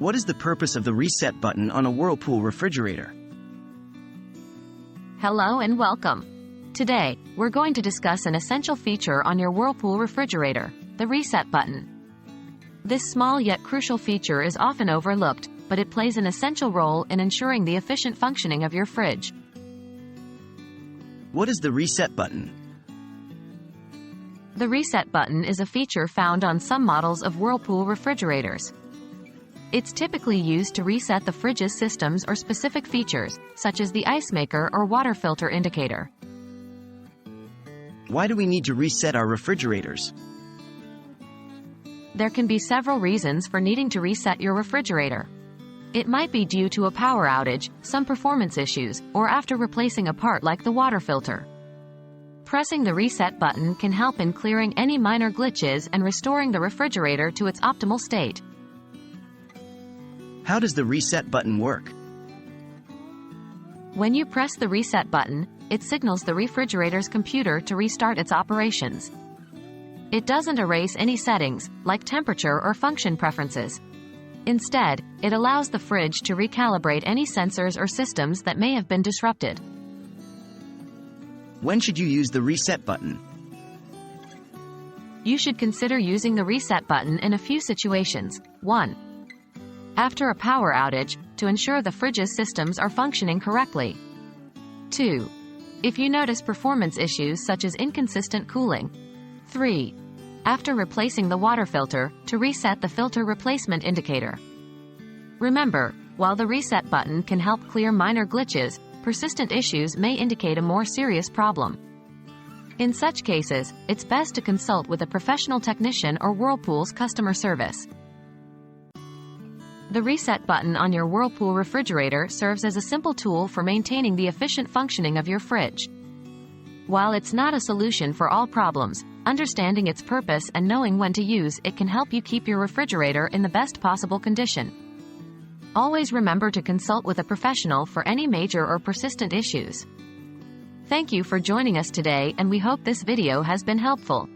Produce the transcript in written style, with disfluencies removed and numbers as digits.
What is the purpose of the reset button on a Whirlpool refrigerator? Hello and welcome. Today, we're going to discuss an essential feature on your Whirlpool refrigerator, the reset button. This small yet crucial feature is often overlooked, but it plays an essential role in ensuring the efficient functioning of your fridge. What is the reset button? The reset button is a feature found on some models of Whirlpool refrigerators. It's typically used to reset the fridge's systems or specific features, such as the ice maker or water filter indicator. Why do we need to reset our refrigerators? There can be several reasons for needing to reset your refrigerator. It might be due to a power outage, some performance issues, or after replacing a part like the water filter. Pressing the reset button can help in clearing any minor glitches and restoring the refrigerator to its optimal state. How does the reset button work? When you press the reset button, it signals the refrigerator's computer to restart its operations. It doesn't erase any settings, like temperature or function preferences. Instead, it allows the fridge to recalibrate any sensors or systems that may have been disrupted. When should you use the reset button? You should consider using the reset button in a few situations. 1. After a power outage, to ensure the fridge's systems are functioning correctly. 2. If you notice performance issues such as inconsistent cooling. 3. After replacing the water filter, to reset the filter replacement indicator. Remember, while the reset button can help clear minor glitches, persistent issues may indicate a more serious problem. In such cases, it's best to consult with a professional technician or Whirlpool's customer service. The reset button on your Whirlpool refrigerator serves as a simple tool for maintaining the efficient functioning of your fridge. While it's not a solution for all problems, understanding its purpose and knowing when to use it can help you keep your refrigerator in the best possible condition. Always remember to consult with a professional for any major or persistent issues. Thank you for joining us today, and we hope this video has been helpful.